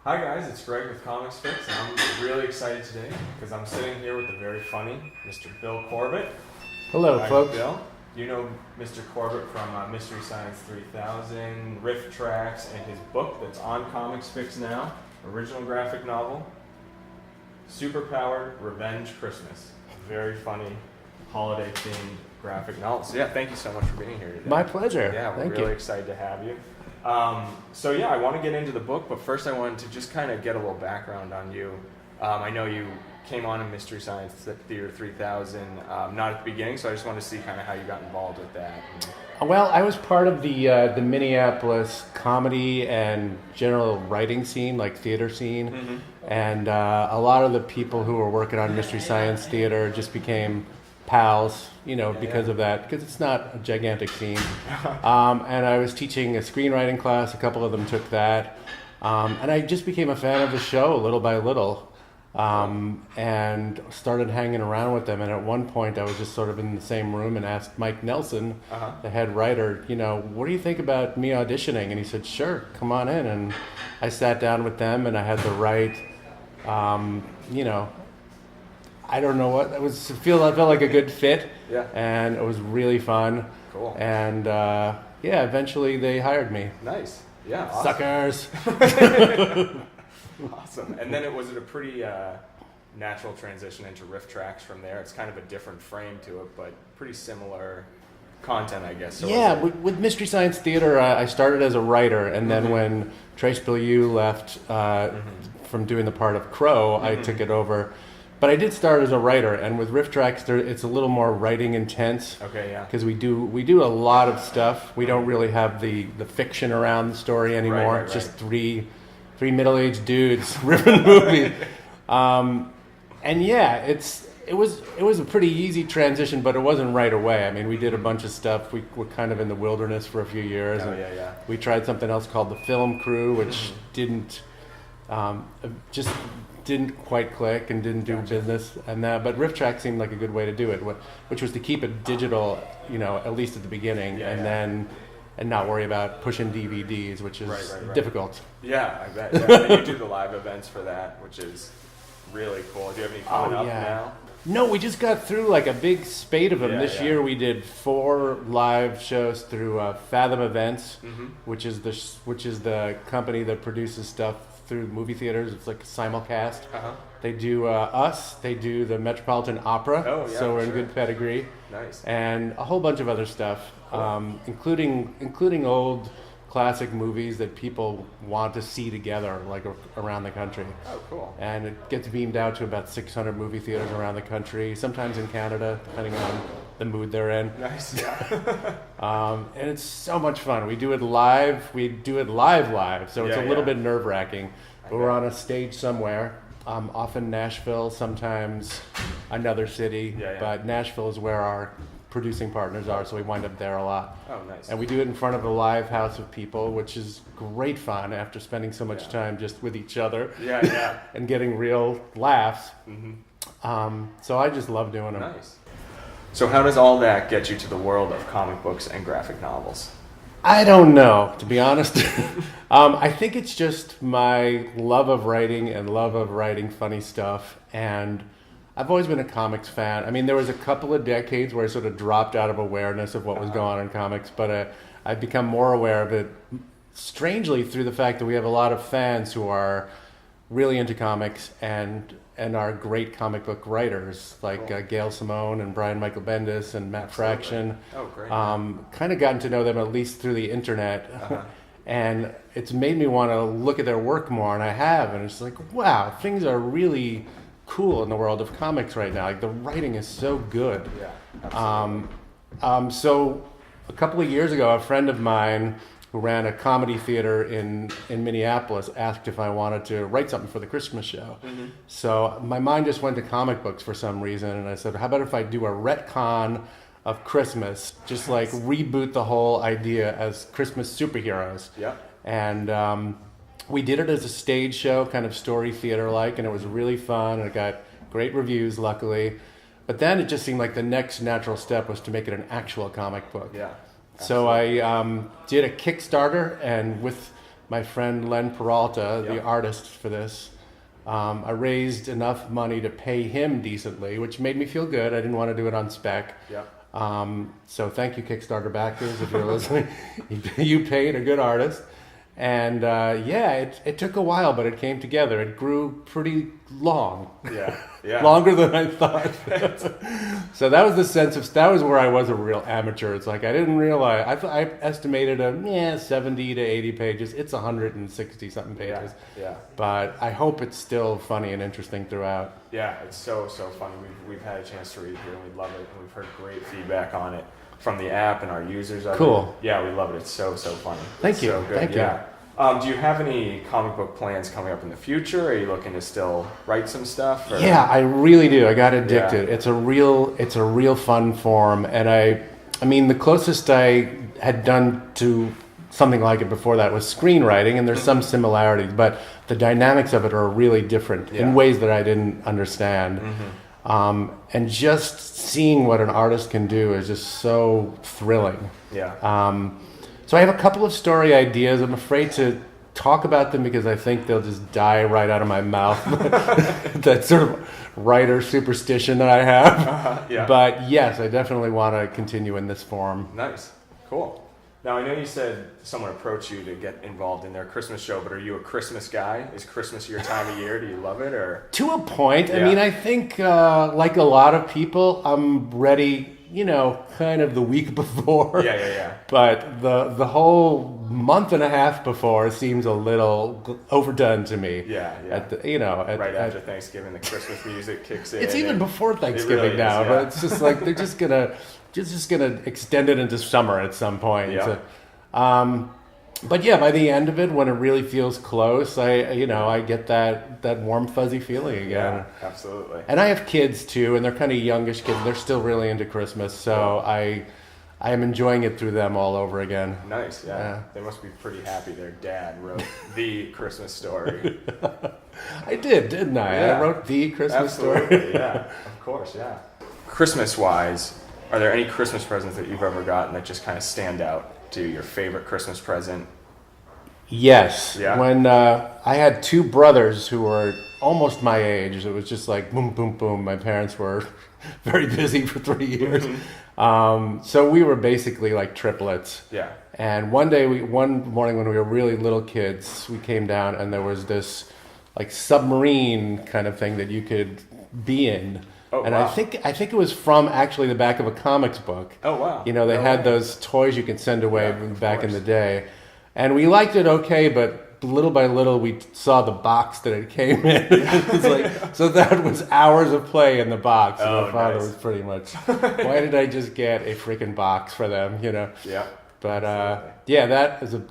Hi guys, it's Greg with Comicsfix, and I'm really excited today because I'm sitting here with the very funny Mr. Bill Corbett. Hello, Hi, folks. Bill. You know Mr. Corbett from Mystery Science 3000, RiffTrax, and his book that's on Comicsfix now, original graphic novel, Superpowered Revenge Christmas. A very funny holiday-themed graphic novel. So yeah, thank you so much for being here today. My pleasure. Yeah, we're Thank really you. excited to have you. So yeah, I want to get into the book, but first I wanted to just kind of get a little background on you. I know you came on in Mystery Science Theater 3000, not at the beginning, so I just wanted to see kind of how you got involved with that. Well, I was part of the Minneapolis comedy and general writing scene, like theater scene, and a lot of the people who were working on Mystery Science Theater just became pals, because of that, because it's not a gigantic scene. And I was teaching a screenwriting class. A couple of them took that, and I just became a fan of the show little by little, and started hanging around with them. And at one point, I was just sort of in the same room and asked Mike Nelson, the head writer, what do you think about me auditioning? And he said, sure, come on in. And I sat down with them, and I had to write, I don't know what I felt like a good fit. Yeah. And it was really fun. Cool. And eventually they hired me. Nice. Yeah. Awesome. Suckers. Awesome. And then was it a pretty natural transition into RiffTrax from there? It's kind of a different frame to it, but pretty similar content, I guess. So yeah, with Mystery Science Theater, I started as a writer, and then when Trace Beaulieu left from doing the part of Crow, I took it over. But I did start as a writer, and with RiffTrax, it's a little more writing intense. Okay, yeah. Because we do a lot of stuff. We don't really have the fiction around the story anymore. Right. It's just three middle-aged dudes riffing movies. And yeah, it was a pretty easy transition, but it wasn't right away. I mean, we did a bunch of stuff. We were kind of in the wilderness for a few years. Oh, yeah. We tried something else called the Film Crew, which didn't quite click and didn't do business, but RiffTrax seemed like a good way to do it, which was to keep it digital, at least at the beginning, and not worry about pushing DVDs, which is difficult. Yeah, I bet. Yeah. And you do the live events for that, which is really cool. Do you have any coming up now? No, we just got through like a big spate of them. This year we did 4 live shows through Fathom Events, which is the company that produces stuff through movie theaters. It's like a simulcast. They do us. They do the Metropolitan Opera. So we're in good pedigree. Nice. And a whole bunch of other stuff, including old classic movies that people want to see together, like around the country. Oh, cool. And it gets beamed out to about 600 movie theaters around the country, sometimes in Canada, depending on the mood they're in. Nice, yeah. And it's so much fun. We do it live. So it's a little bit nerve-wracking. But we're on a stage somewhere, often Nashville, sometimes another city. But Nashville is where our producing partners are, so we wind up there a lot. Oh, nice. And we do it in front of a live house of people, which is great fun after spending so much time just with each other. Yeah. And getting real laughs. So I just love doing them. Nice. So how does all that get you to the world of comic books and graphic novels? I don't know, to be honest. I think it's just my love of writing and love of writing funny stuff. And I've always been a comics fan. I mean, there was a couple of decades where I sort of dropped out of awareness of what was going on in comics, but I've become more aware of it, strangely, through the fact that we have a lot of fans who are really into comics and are great comic book writers, like Gail Simone and Brian Michael Bendis and Matt Fraction. Oh, great. Kind of gotten to know them at least through the internet. And it's made me want to look at their work more, and I have. And it's like, wow, things are really cool in the world of comics right now. Like, the writing is so good. Yeah, absolutely. So a couple of years ago, a friend of mine who ran a comedy theater in Minneapolis asked if I wanted to write something for the Christmas show. So my mind just went to comic books for some reason, and I said, how about if I do a retcon of Christmas, just like reboot the whole idea as Christmas superheroes. Yeah. And we did it as a stage show, kind of story theater-like, and it was really fun, and it got great reviews, luckily. But then it just seemed like the next natural step was to make it an actual comic book. Yeah. So I did a Kickstarter, and with my friend Len Peralta, the Yep. artist for this. I raised enough money to pay him decently, which made me feel good. I didn't want to do it on spec. Yeah. So thank you, Kickstarter backers, if you're listening. You paid a good artist. And it took a while, but it came together. It grew pretty long. Yeah. Yeah. Longer than I thought. So that was the sense of, that was where I was a real amateur. It's like I didn't realize, I estimated 70 to 80 pages. It's 160 something pages. Yeah. But I hope it's still funny and interesting throughout. Yeah, it's so funny. We've had a chance to read it here, and we love it. And we've heard great feedback on it from the app and our users of Cool. it. Yeah, we love it. It's so funny. Thank you. So good. Thank you. Yeah. Do you have any comic book plans coming up in the future? Are you looking to still write some stuff? Or? Yeah, I really do. I got addicted. Yeah. It's a real fun form, and I mean the closest I had done to something like it before that was screenwriting, and there's some similarities, but the dynamics of it are really different in ways that I didn't understand. And just seeing what an artist can do is just so thrilling. Yeah. So I have a couple of story ideas. I'm afraid to talk about them because I think they'll just die right out of my mouth. That sort of writer superstition that I have. Yeah. But yes, I definitely want to continue in this form. Nice. Cool. Now, I know you said someone approached you to get involved in their Christmas show, but are you a Christmas guy? Is Christmas your time of year? Do you love it? Or to a point. I mean, I think like a lot of people, I'm ready, kind of the week before. Yeah. But the whole month and a half before seems a little overdone to me. Yeah. At the, right after Thanksgiving, the Christmas music kicks in. It's even before Thanksgiving really now, is, but it's just like they're just gonna extend it into summer at some point. Yeah. But yeah, by the end of it, when it really feels close, I get that warm fuzzy feeling again. Yeah, absolutely. And I have kids too, and they're kind of youngish kids. They're still really into Christmas, so I am enjoying it through them all over again. Nice, yeah. They must be pretty happy their dad wrote the Christmas story. I did, didn't I? Yeah. I wrote the Christmas Absolutely, story. Yeah, of course, yeah. Christmas-wise, are there any Christmas presents that you've ever gotten that just kind of stand out to your favorite Christmas present? Yes. Yeah. When I had two brothers who were almost my age, it was just like boom, boom, boom. My parents were very busy for 3 years. So we were basically like triplets. Yeah. And one morning when we were really little kids, we came down and there was this like submarine kind of thing that you could be in. Oh, and wow. I think it was from actually the back of a comics book. Oh, wow. They had those toys you could send away back in the day. And we liked it okay, but little by little we saw the box that it came in. It's like, so that was hours of play in the box. And my father was pretty much, why did I just get a freaking box for them, Yeah. But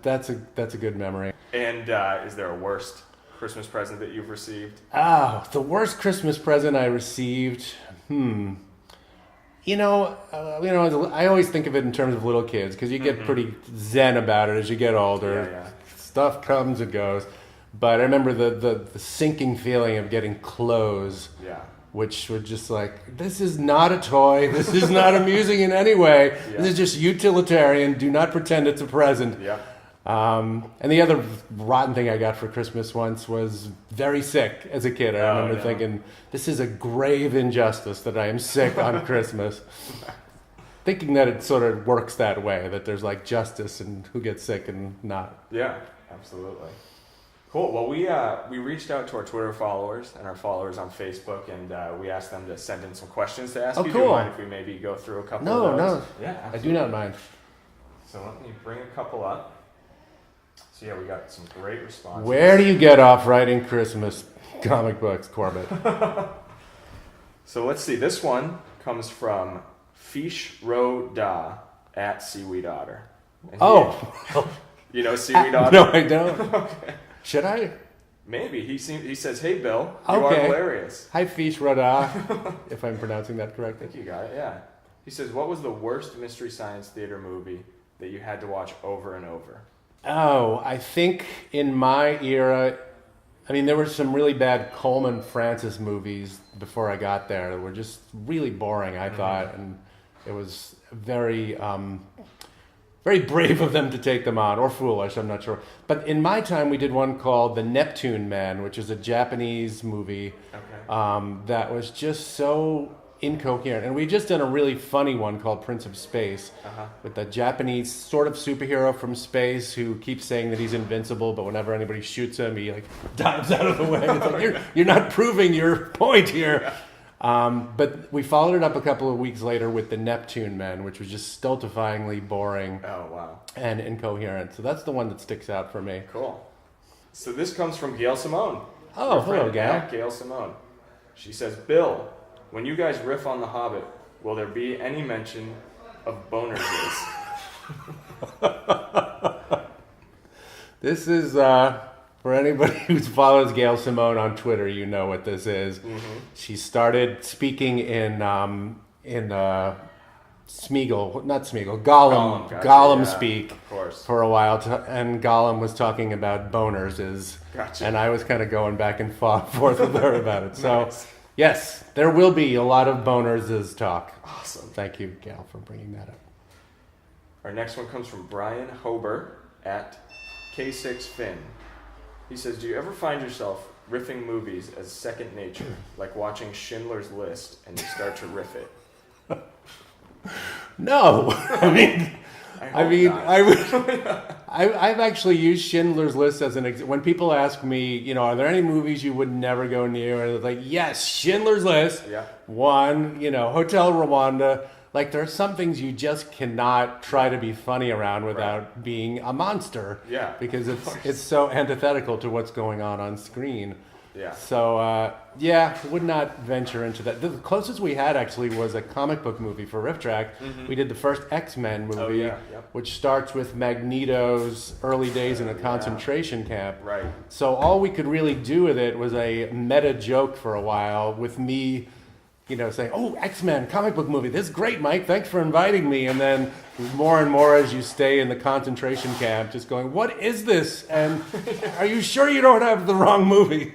that's a good memory. And is there a worst Christmas present that you've received? Oh, the worst Christmas present I received. I always think of it in terms of little kids because you get pretty zen about it as you get older. Yeah. Stuff comes and goes. But I remember the sinking feeling of getting clothes. Yeah. Which were just like, this is not a toy. This is not amusing in any way. Yeah. This is just utilitarian. Do not pretend it's a present. Yeah. And the other rotten thing I got for Christmas once was very sick as a kid. I remember thinking, this is a grave injustice that I am sick on Christmas. Thinking that it sort of works that way, that there's like justice and who gets sick and not. Yeah, absolutely. Cool. Well, we reached out to our Twitter followers and our followers on Facebook, and we asked them to send in some questions to ask you. Cool. Do you mind if we maybe go through a couple of those? No. Yeah, absolutely. I do not mind. So let me bring a couple up. So yeah, we got some great responses. Where do you get off writing Christmas comic books, Corbett? So let's see. This one comes from Fish Ro Da at Seaweed Otter. And you know Seaweed Otter? No, I don't. Okay. Should I? Maybe. He says, "Hey Bill, you are hilarious." Hi Fish Rada, if I'm pronouncing that I correctly. think you got it. Yeah. He says, "What was the worst Mystery Science Theater movie that you had to watch over and over?" Oh, I think in my era, there were some really bad Coleman Francis movies before I got there that were just really boring, I thought, and it was very very brave of them to take them on, or foolish, I'm not sure. But in my time, we did one called The Neptune Man, which is a Japanese movie that was just so incoherent. And we just done a really funny one called Prince of Space with a Japanese sort of superhero from space who keeps saying that he's invincible, but whenever anybody shoots him, he like dives out of the way. It's like, you're not proving your point here. But we followed it up a couple of weeks later with The Neptune Men, which was just stultifyingly boring and incoherent. So that's the one that sticks out for me. Cool. So this comes from Gail Simone. Oh, hello, Gail. Gail Simone. She says, Bill, when you guys riff on The Hobbit, will there be any mention of boner jizz? This is, for anybody who follows Gail Simone on Twitter, you know what this is. Mm-hmm. She started speaking in Gollum speak for a while, and Gollum was talking about boners, and I was kind of going back and forth with her about it. So, yes, there will be a lot of boners talk. Awesome. Thank you, Gail, for bringing that up. Our next one comes from Brian Hober at K6Fin. He says, do you ever find yourself riffing movies as second nature, like watching Schindler's List and you start to riff it? No. I've actually used Schindler's List as an example. When people ask me, are there any movies you would never go near? And it's like, yes, Schindler's List. Yeah. One, Hotel Rwanda. Like, there are some things you just cannot try to be funny around without being a monster. Yeah. Because it's so antithetical to what's going on screen. Yeah. So, would not venture into that. The closest we had, actually, was a comic book movie for RiffTrax. Mm-hmm. We did the first X-Men movie, which starts with Magneto's early days in a concentration camp. Right. So all we could really do with it was a meta joke for a while with me, saying, oh, X-Men, comic book movie. This is great, Mike. Thanks for inviting me. And then more and more as you stay in the concentration camp, just going, what is this? And are you sure you don't have the wrong movie?